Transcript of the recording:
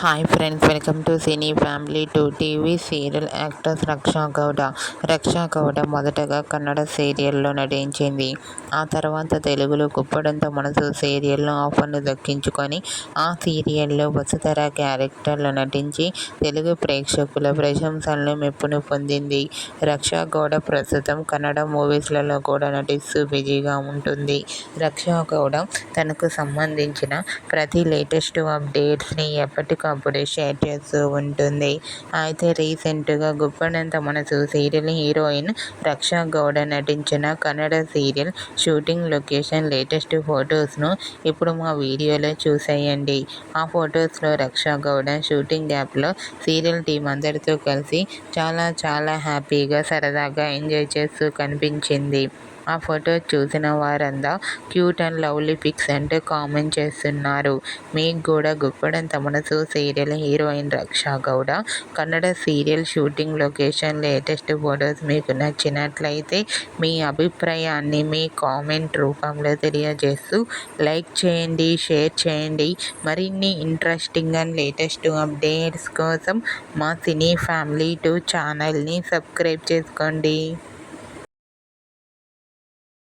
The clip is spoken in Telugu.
Hi friends, welcome to cine family 2 TV serial actors Raksha Gowda. Raksha Gowda మొదటగా కన్నడ సీరియల్లో నటించింది. ఆ తర్వాత తెలుగులో గుప్పడంత మనసు సీరియల్లో ఆఫర్ను దక్కించుకొని ఆ సీరియల్లో వసుధర క్యారెక్టర్లో నటించి తెలుగు ప్రేక్షకుల ప్రశంసలను మెప్పును పొందింది. రక్షా గౌడ ప్రస్తుతం కన్నడ మూవీస్లలో కూడా నటిస్తూ బిజీగా ఉంటుంది. రక్షా గౌడ తనకు సంబంధించిన ప్రతి లేటెస్ట్ అప్డేట్స్ని ఎప్పటికప్పుడు షేర్ చేస్తూ ఉంటుంది. అయితే రీసెంట్గా గుప్పడంత మనసు సీరియల్ హీరోయిన్ రక్షా గౌడ నటించిన Kannada serial shooting location latest ఫొటోస్ను ఇప్పుడు మా వీడియోలో చూసేయండి. ఆ ఫొటోస్లో రక్షా గౌడ షూటింగ్ యాప్లో సీరియల్ టీం అందరితో కలిసి చాలా హ్యాపీగా సరదాగా ఎంజాయ్ చేస్తూ కనిపించింది. ఆ ఫొటో చూసిన వారంతా క్యూట్ అండ్ లవ్లీ పిక్స్ అంటూ కామెంట్ చేస్తున్నారు. మీకు కూడా గుప్పడంత మనసు serial heroine Raksha Gowda Kannada serial shooting location latest photos మీకు నచ్చినట్లయితే మీ అభిప్రాయాన్ని మీ కామెంట్ రూపంలో తెలియజేస్తూ లైక్ చేయండి, షేర్ చేయండి. మరిన్ని ఇంట్రెస్టింగ్ అండ్ లేటెస్ట్ అప్డేట్స్ కోసం మా సినీ ఫ్యామిలీ 2 ఛానల్ని సబ్స్క్రైబ్ చేసుకోండి.